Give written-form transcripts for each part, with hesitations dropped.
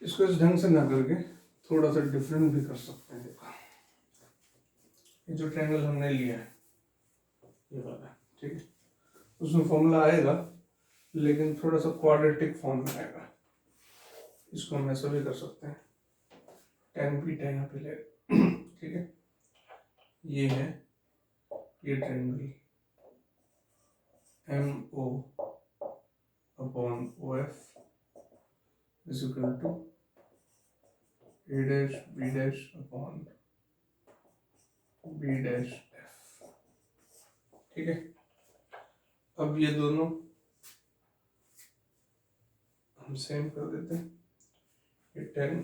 इसको इस ढंग से ना करके थोड़ा सा डिफरेंट भी कर सकते हैं। देखो ये जो ट्रायंगल हमने लिया है ये वाला, ठीक है, उसमें फॉर्मूला आएगा लेकिन थोड़ा सा क्वाड्रेटिक फॉर्म में आएगा। इसको हम ऐसा भी कर सकते हैं, tan बीटा यहाँ पे ले, ठीक है। ये है ये triangle MO upon OF is equal to A dash B dash upon B dash F, ठीक है। अब ये दोनों हम सेम कर देते हैं। ये 10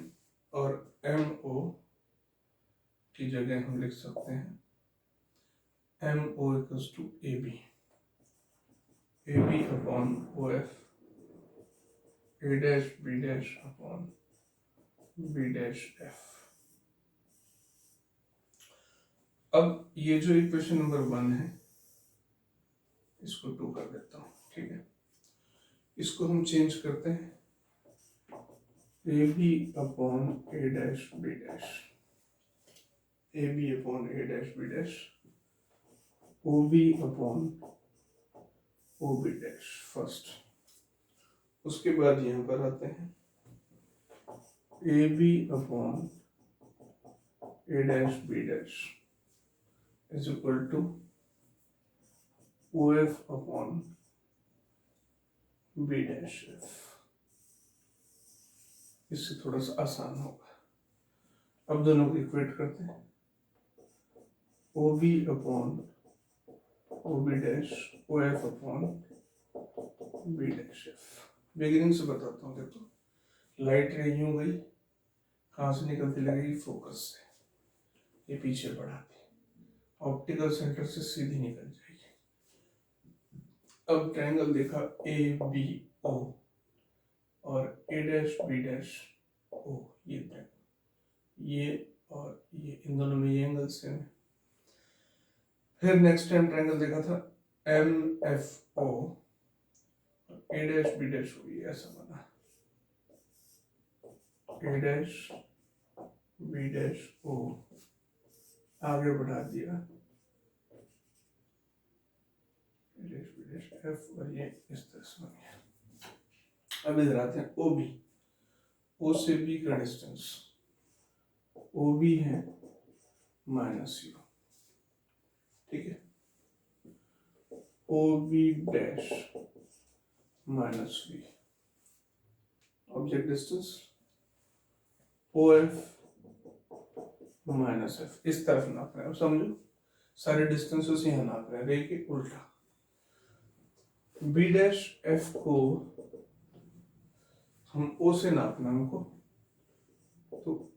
और MO की जगह हम लिख सकते हैं MO equals to AB upon OF A dash B dash upon B dash F। अब ये जो इक्वेशन नंबर 1 है इसको 2 कर देता हूँ, ठीक है। इसको हम चेंज करते हैं AB upon A dash B dash, AB upon A dash B dash, OB upon OB dash first. उसके बाद यहाँ पर आते हैं AB upon A dash B dash is equal to OF upon B dash F। इससे थोड़ा सा आसान होगा। अब दोनों को इक्वेट करते हैं, OB upon OB dash OF upon B dash F। Beginning से बताता हूँ। देखो लाइट रे यूं गई, कहाँ से निकलती लगेगी, फोकस से, ये पीछे बढ़ाती, ऑप्टिकल सेंटर से सीधी निकल जाएगी। अब ट्रायंगल देखा ABO और A dash B dash O, ये और ये, इन दोनों में ये एंगल सेम है। फिर नेक्स्ट टाइम ट्रायंगल देखा था MFO A dash B dash O, ये ऐसा बना, A dash B dash O आगे बढ़ा दिया A dash B dash F और ये इस तरह से बन गया। अब इधर आते हैं OB, O से B का डिस्टेंस, OB है -U, ठीक है। OB dash -V, object distance OF -F, इस तरफ नाप रहे हैं। समझो सारे डिस्टेंसेस यहाँ नाप रहे हैं, रे के उल्टा। B डैश F को हम O से नापना हमको, तो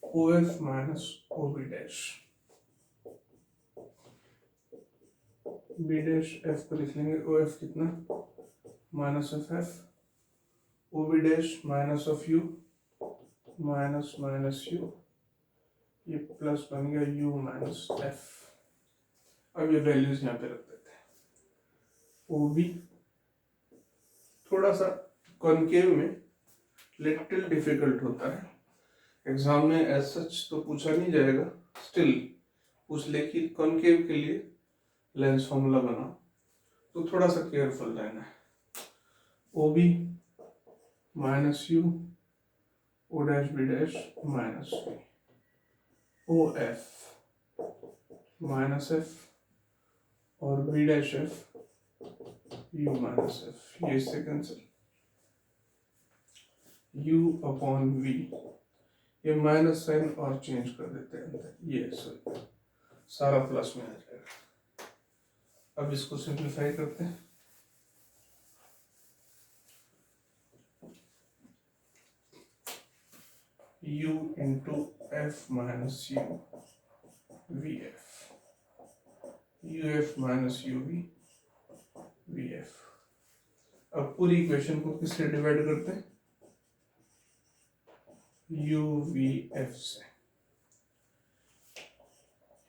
OF minus OB dash, B dash F को लिख लेंगे OF कितना -FF, OB dash minus of U minus U, ये प्लस बन गया U माइनस F। अब ये वैल्यूज यहाँ पे रख देते हैं। OB थोड़ा सा कॉनकेव में लिटिल डिफिकल्ट होता है, एग्जाम में एज सच तो पूछा नहीं जाएगा, स्टिल पूछ ले कि कॉनकेव के लिए लेंस फॉर्मूला बना, तो थोड़ा सा केयरफुल रहना है। OB minus U O dash B dash minus V, OF minus F और B dash F U minus F, ये इससे कैंसिल, U अपॉन V, ये माइनस साइन और चेंज कर देते हैं अंदर, ये सारा प्लस में आ जाएगा। अब इसको सिंप्लीफाई करते हैं, U into F minus U VF, UF minus UV VF। अब पूरी इक्वेशन को किससे डिवाइड करते हैं, UVF से,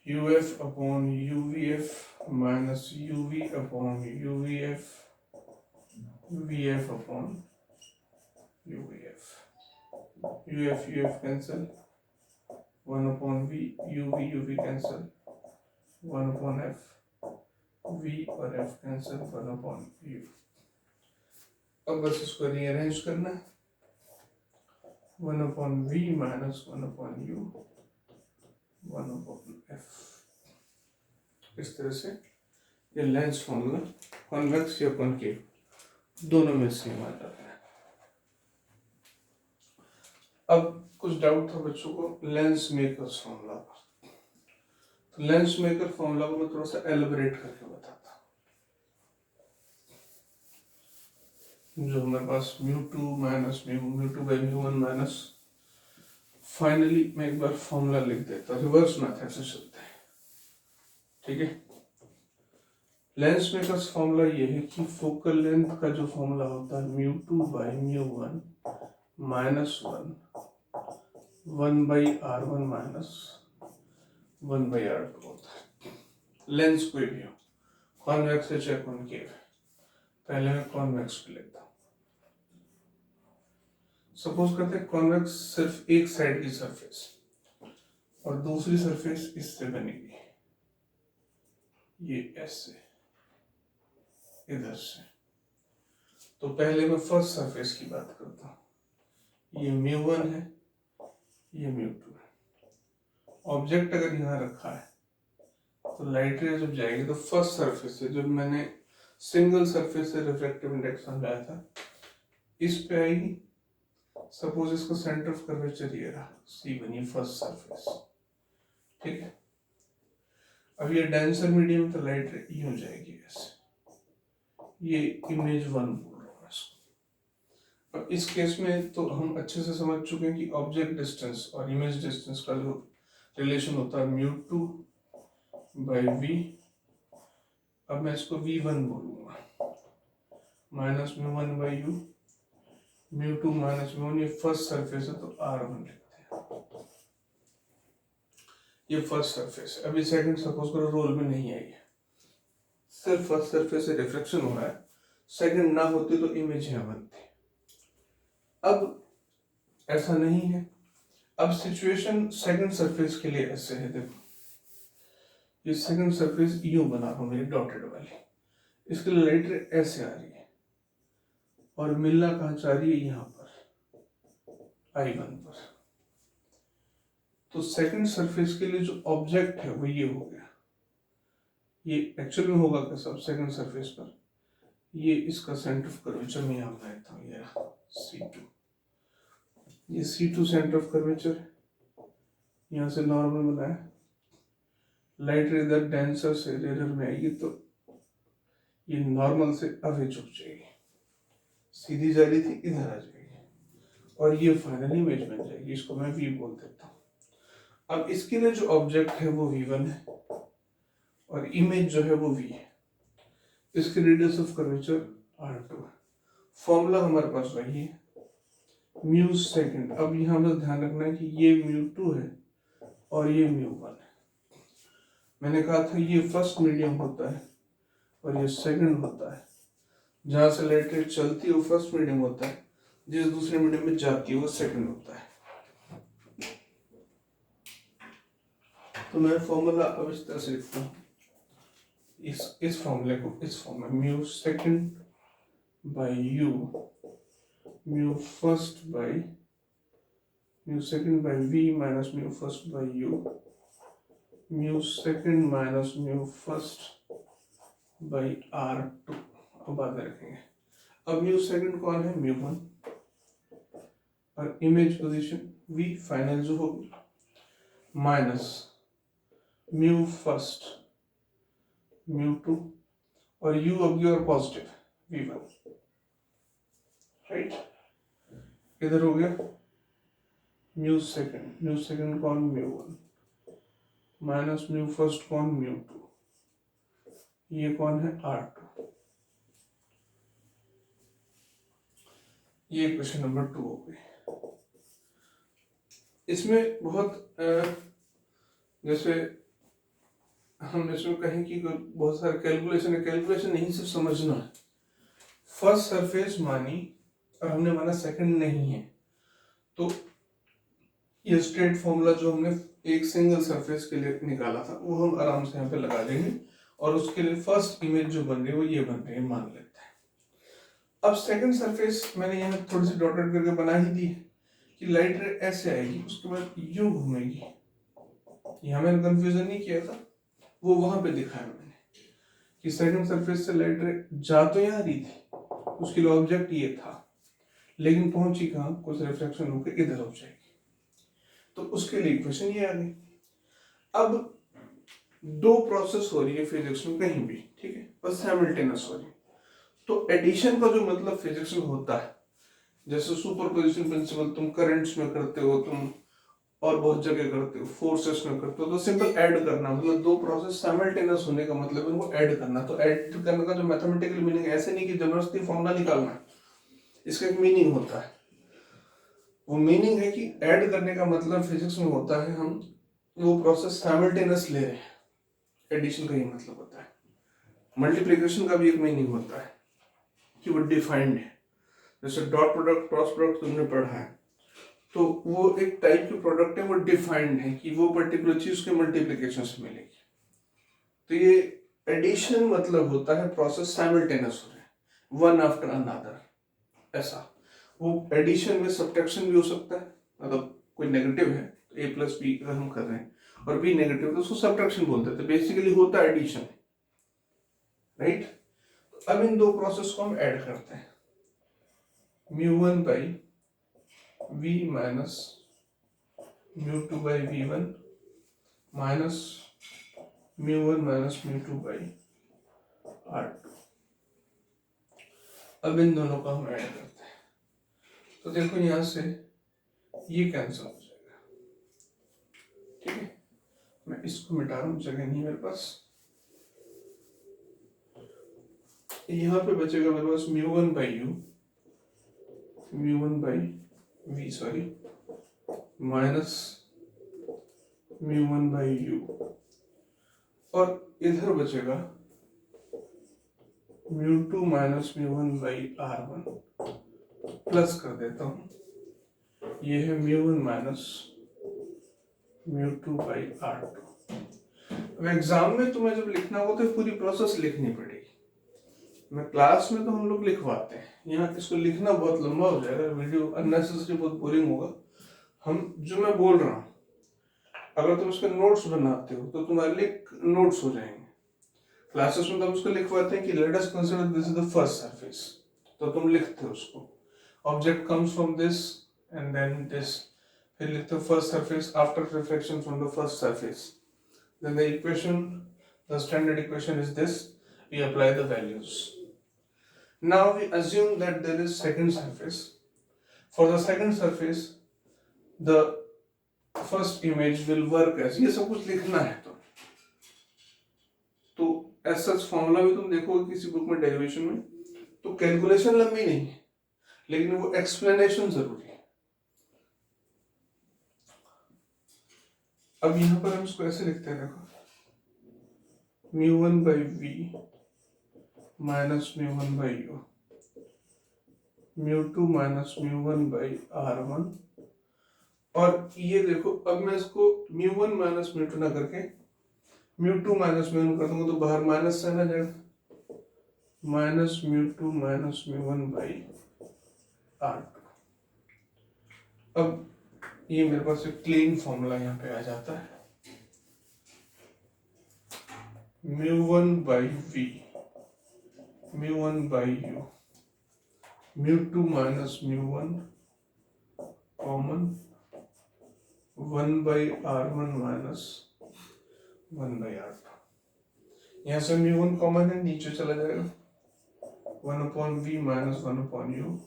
UF upon UVF minus UV upon UVF, VF upon UVF, UF cancel, 1/V, UV cancel, 1/F, V और F कैंसिल, 1/U। अब बस इसको रीअरेंज करना, 1/V माइनस 1/U, 1/F। इस तरह से ये लेंस फॉर्मूला कॉन्वेक्स या कॉनकेव दोनों में सेम आ जाता है। अब कुछ डाउट था बच्चों को लेंस मेकर्स फॉर्मूला पर, तो लेंस मेकर फॉर्मूला को मैं थोड़ा सा एलिबरेट करके बताता हूँ। जो हमारे पास μ2 माइनस μ2/μ1 माइनस, फाइनली मैं एक बार फॉर्मूला लिख देता हूँ, रिवर्स मेथड से चलते हैं, ठीक है। लेंस मेकर्स फॉर्मूला ये है कि फोकल लेंथ का जो फॉर्मूला होता है μ2/μ1 माइनस 1/r1 माइनस 1/r2 होता है। लेंस कोई भी हो, कॉन्वेक्स है चाहे कॉनकेव, पहले मैं कॉन्वेक्स पे लेता हूँ। सपोज करते हैं कॉन्वेक्स सिर्फ एक साइड की सरफेस और दूसरी सरफेस इससे बनेगी, ये ऐसे इधर से। तो पहले मैं फर्स्ट सरफेस की बात करता हूँ, ये μ1 है, ये μ2 है। ऑब्जेक्ट अगर यहाँ रखा है तो लाइट रे जब जाएगी तो फर्स्ट सरफेस से, जब मैंने सिंगल सरफेस से रिफ्रैक्टिव इंडेक्स समझाया था, इस पे आएगी। सपोज इसका सेंटर ऑफ कर्वेचर ये रहा, C बनी फर्स्ट सरफेस, ठीक है। अब ये डेंसर मीडियम तो लाइट रे यूं जाएगी ऐसे, ये इमेज 1 बोल रहा हूँ इसको। अब इस केस में तो हम अच्छे से समझ चुके हैं कि ऑब्जेक्ट डिस्टेंस और इमेज डिस्टेंस का जो रिलेशन होता है μ2/V। अब मैं इसको V1 बोलूंगा, माइनस μ1/U, μ2 माइनस μ1, ये फर्स्ट सरफेस है तो R1 लिखते हैं, ये फर्स्ट सरफेस है। अभी सेकंड सपोज करो रोल में नहीं आई है, सिर्फ फर्स्ट सरफेस से रिफ्लेक्शन हो रहा है, सेकंड ना होती तो इमेज यहाँ बनती। अब ऐसा नहीं है, अब सिचुएशन सेकंड सरफेस के लिए ऐसे है, देखो ये सेकंड सरफेस यूं बना रहा हूं मेरी डॉटेड वाली, इसके लिए लाइट रे ऐसे आ रही है और मिलना कहाँ चाह रही है, यहाँ पर I1 पर। तो सेकंड सरफेस के लिए जो ऑब्जेक्ट है वो ये हो गया, ये एक्चुअल में होगा कैसा, सेकंड सरफेस पर ये इसका सेंटर ऑफ कर्वेचर में यहाँ बनाता हूँ, ये C2, ये C2 सेंटर ऑफ कर्वेचर, यहाँ से नॉर्मल बनाया, लाइट रे इधर डेंसर से रेडर में आएगी तो ये नॉर्मल से अवे झुक जाएगी, सीधी जा रही थी इधर आ जाएगी और ये फाइनली इमेज बन जाएगी, इसको मैं V बोल देता हूँ। अब इसके लिए जो ऑब्जेक्ट है वो V1 है और इमेज जो है वो V है, इसकी रेडियस ऑफ कर्वेचर R2 है। फॉर्मूला हमारे पास वही है, म्यू सेकंड। अब यहाँ बस ध्यान रखना है कि ये μ2 है और ये μ1 है। मैंने कहा था ये फर्स्ट मीडियम होता है और ये सेकंड होता है, जहां से लाइट रे चलती है वो फर्स्ट मीडियम होता है, जिस दूसरे मीडियम में जाती है वो सेकंड होता है। तो मैं फॉर्मूला अब इस तरह से लिखता हूँ, इस फॉर्मूले को इस फॉर्म में mu second by U, mu first by V minus mu first by U, mu second minus mu first by R2। अब बाद रखेंगे। अब म्यू सेकंड कौन है, μ1 और इमेज पोजीशन V फाइनल जो होगी माइनस म्यू फर्स्ट μ2 और U अब और पॉजिटिव V1, राइट। इधर हो गया म्यू सेकंड कौन μ1 माइनस म्यू फर्स्ट कौन μ2, ये कौन है R2। ये क्वेश्चन नंबर 2 हो गई। इसमें बहुत जैसे हम इसमें कहें कि बहुत सारे कैलकुलेशन है, कैलकुलेशन नहीं सिर्फ समझना है। फर्स्ट सरफेस मानी और हमने माना सेकंड नहीं है, तो ये स्ट्रेट फॉर्मूला जो हमने एक सिंगल सरफेस के लिए निकाला था वो हम आराम से यहाँ पे लगा देंगे, और उसके लिए फर्स्ट इमेज जो बन रही है वो ये बन रही है, मान लेते हैं। अब सेकंड सरफेस मैंने यहाँ थोड़ी सी डॉटेड करके बना ही दी कि लाइट रे ऐसे आएगी, उसके बाद यूं घूमेगी। यहाँ मैंने कंफ्यूजन नहीं किया था, वो वहां पे दिखाया मैंने कि सेकंड सरफेस से लाइट रे जा तो यहाँ रही थी, उसके लिए ऑब्जेक्ट ये था, लेकिन पहुंची कहाँ, कुछ रिफ्लेक्शन होकर इधर हो जाएगी, तो उसके लिए इक्वेशन ये आ गई। अब दो प्रोसेस हो रही है फिजिक्स में कहीं भी, ठीक है, बस साइमल्टेनियस हो रही है। तो एडिशन का जो मतलब फिजिक्स में होता है, जैसे सुपरपोजिशन प्रिंसिपल तुम करंट्स में करते हो, तुम और बहुत जगह करते हो, फोर्सेस में करते हो, तो सिंपल ऐड करना, मतलब दो प्रोसेस साइमल्टेनियस होने का मतलब है उनको ऐड करना। तो ऐड करने का जो मैथमेटिकल मीनिंग है, ऐसे नहीं कि जबरदस्ती फॉर्मूला निकालना है, इसका एक मीनिंग होता है। वो मीनिंग है कि ऐड करने का मतलब फिजिक्स में होता है हम वो प्रोसेस साइमल्टेनियस ले रहे हैं, एडिशन का ये मतलब होता है। मल्टीप्लिकेशन का भी एक मीनिंग होता है कि वो डिफाइंड है, जैसे डॉट प्रोडक्ट क्रॉस प्रोडक्ट तुमने पढ़ा है, तो वो एक टाइप की प्रोडक्ट है, वो डिफाइंड है कि वो पर्टिकुलर चीज के मल्टीप्लिकेशन से मिलेगी। तो ये एडिशन मतलब होता है प्रोसेस साइमल्टेनियस हो रहे हैं, वन आफ्टर अनदर, ऐसा। वो एडिशन में सब्ट्रैक्शन भी हो सकता है, मतलब कोई नेगेटिव है तो a प्लस बी अगर हम कर रहे हैं और b नेगेटिव तो उसको सब्ट्रैक्शन बोलते हैं, तो बेसिकली होता है एडिशन, राइट। तो अब इन दो प्रोसेस को हम ऐड करते हैं, μ1 by v minus μ2 by v1 minus μ1 minus μ2 by r2। अब इन दोनों को हम ऐड करते हैं, तो देखो यहां से ये कैंसिल हो जाएगा, ठीक है। मैं इसको मिटा रहा हूं, जगह नहीं मेरे पास। यहाँ पे बचेगा मेरे पास μ1 by u, μ1 by v sorry, minus μ1 by u, और इधर बचेगा μ2 माइनस μ1 बाई r1, प्लस कर देता हूं, ये है μ1 माइनस μ2 बाई r2। अब एग्जाम में तुम्हें जब लिखना हो तो पूरी प्रोसेस लिखनी पड़ेगी। मैं क्लास में तो हम लोग लिखवाते हैं, यहाँ इसको लिखना बहुत लंबा हो जाएगा, वीडियो अननेसेसरी बहुत बोरिंग होगा। हम जो मैं बोल रहा हूँ, अगर तुम उसके नोट्स बनाते हो तो तुम्हारे लिए नोट्स हो जाएंगे। क्लासेस में तो हम उसको लिखवाते हैं कि let us consider this is the first surface, तो तुम लिखते हो उसको, object comes from this and then this, फिर लिखते हो first surface after reflection from the first surface, then the equation, the standard equation is this, we apply the values. Now we assume that there is second surface. For the second surface, the first image will work as, ये सब कुछ लिखना है तो as such formula भी तुम देखोगे किसी बुक में डेरिवेशन में, तो कैलकुलेशन लंबी नहीं है लेकिन वो एक्सप्लेनेशन जरूरी है। अब यहां पर हम इसको ऐसे लिखते हैं, देखो μ1 by v minus μ1 by u, μ2 minus μ1 by r1, और ये देखो अब मैं इसको μ1 माइनस μ2 ना करके μ2 माइनस μ1 कर दूंगा तो बाहर माइनस साइन आ जाएगा, माइनस μ2 माइनस μ1 बाई r2। अब ये मेरे पास एक क्लीन फॉर्मूला यहाँ पे आ जाता है, μ1 by v μ1 by u, μ2 minus μ1 common 1 by r1 minus 1 by r2। यहाँ से μ1 कॉमन है, नीचे चला जाएगा, 1 upon v minus 1 upon u,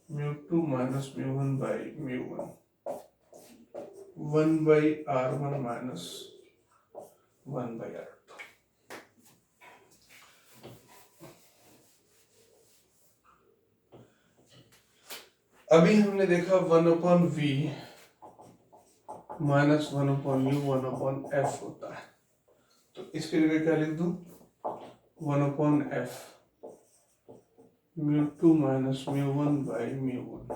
μ2 minus μ1 by μ1, 1 by r1 minus 1 by r2। अभी हमने देखा 1 upon v minus 1 upon u 1 upon f होता है, तो इसके जगह क्या लिख दूं, 1 upon f mu2 minus mu1 by mu1,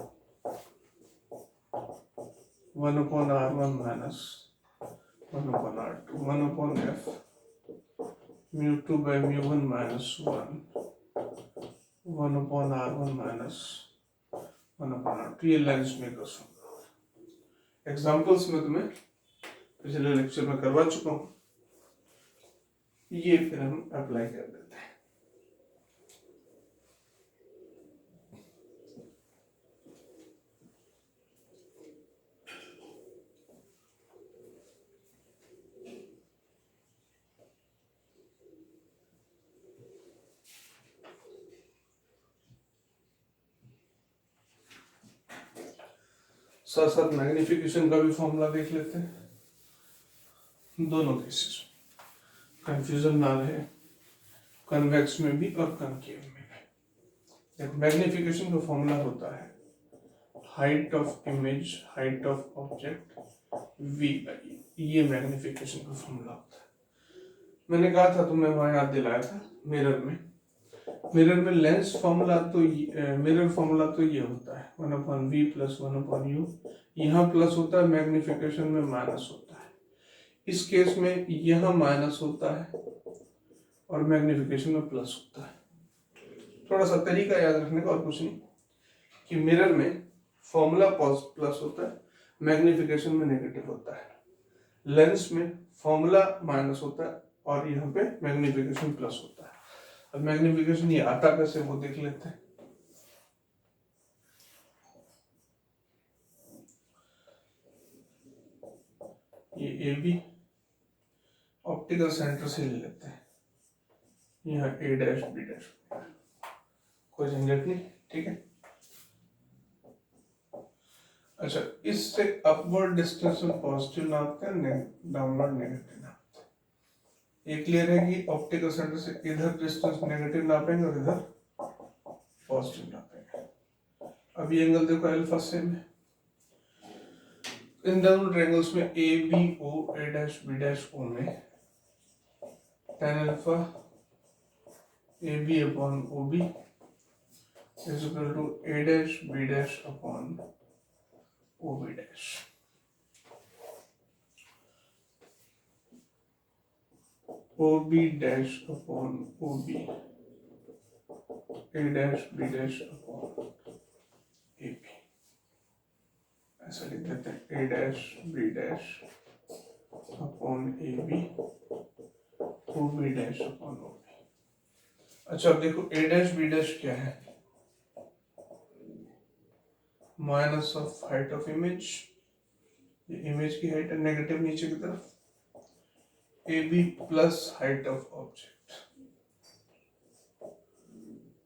1 upon r1 minus 1 upon r2, 1 upon f mu2 by mu1 minus 1, 1 upon r1 minus 1 upon r2। ये लेंसमेकर्स फॉर्मूला एग्जांपल्स में तुम्हें पिछले लेक्चर में करवा चुका हूँ, ये फिर हम अप्लाई कर देते हैं। साथ साथ मैग्निफिकेशन का भी फॉर्मूला देख लेते हैं, दोनों केसेस कंफ्यूजन ना रहे, कन्वेक्स में भी और कनकेव में भी। मैग्निफिकेशन का फॉर्मूला होता है height of image, height of object V by, ये मैग्निफिकेशन का फॉर्मूला होता है। मैंने कहा था, तुम्हें वहां याद दिलाया था, मिरर में लेंस फॉर्मूला तो मिरर फॉर्मूला तो ये होता है 1 upon V plus 1 upon U, यहाँ प्लस होता है, मैग्निफिकेशन में माइनस होता है। इस केस में यहाँ माइनस होता है और मैग्निफिकेशन में प्लस होता है। थोड़ा सा तरीका याद रखने का और कुछ नहीं, कि मिरर में फॉर्मूला प्लस होता है, मैग्निफिकेशन में नेगेटिव होता है। लेंस में फॉर्मूला माइनस होता है और यहाँ पे मैग्निफिकेशन प्लस होता है। अब मैग्निफिकेशन ये आता कैसे वो देख लेते हैं। ये ए बी ऑप्टिकल सेंटर से ले लेते हैं, यहाँ ए डैश बी डैश, कोई झंझट नहीं, ठीक है। अच्छा, इससे अपवर्ड डिस्टेंस में पॉजिटिव नापते हैं, डाउनवर्ड नेगेटिव नापते हैं। ये क्लियर है कि ऑप्टिकल सेंटर से इधर डिस्टेंस नेगेटिव नापेंगे और इधर पॉजिटिव नापेंगे। अब ये एंगल देखो अल्फा सेम है, इन दोनों ट्रायंगल्स में A B O, A dash B dash O में tan alpha A B upon O B is equal to A dash B dash upon O B dash. O B dash upon O B, A dash B dash upon A B, ऐसा लिख देते हैं, A dash B dash upon A B, O B dash upon O B. अच्छा, अब देखो A dash B dash क्या है, minus of height of image, ये इमेज की हाइट है नेगेटिव नीचे की तरफ, A B plus height of object,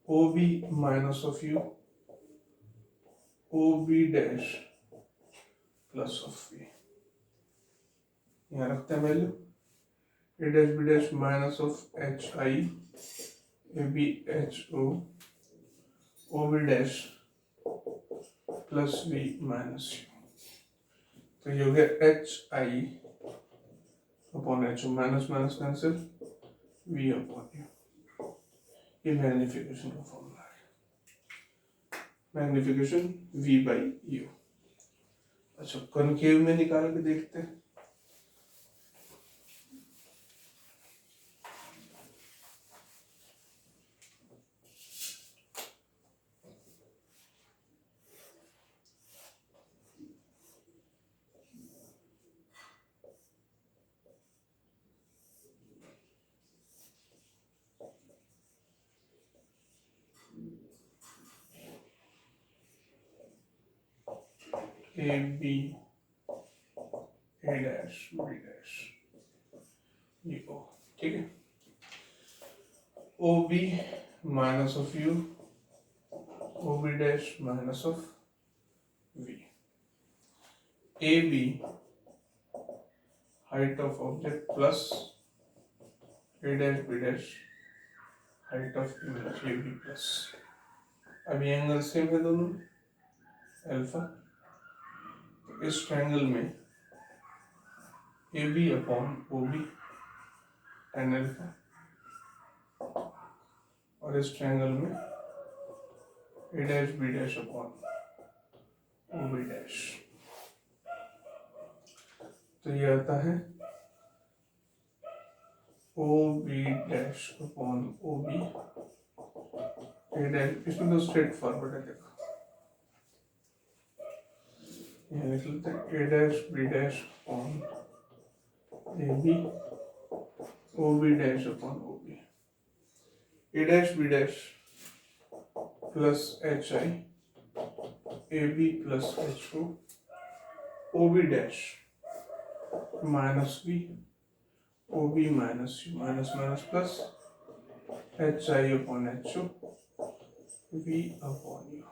O B minus of U, O B dash plus of V. यहाँ रखते हैं value, A dash B dash minus of H I A B H O B dash plus V minus U. तो ये हो गया H I upon H, minus minus cancel, V upon U. ये magnification का formula है, magnification V by U. अच्छा, concave में निकाल के देखते हैं। A B A dash B dash ये ओ, ठीक है। O B minus of U, O B dash minus of V, A B height of object plus A dash B dash height of image A B plus. अब ये angle same है दोनों में, alpha. इस triangle में A B upon O B tan alpha, और इस triangle में A dash B dash upon O B dash. तो ये आता है O B dash upon O B A dash. इसमें तो स्ट्रेट फॉरवर्ड है, देखो ये लिख लेते हैं A dash B dash upon A B O B dash upon O B. A dash B dash plus H I A B plus H O B dash minus B O B minus U minus minus plus H I upon H O V upon you.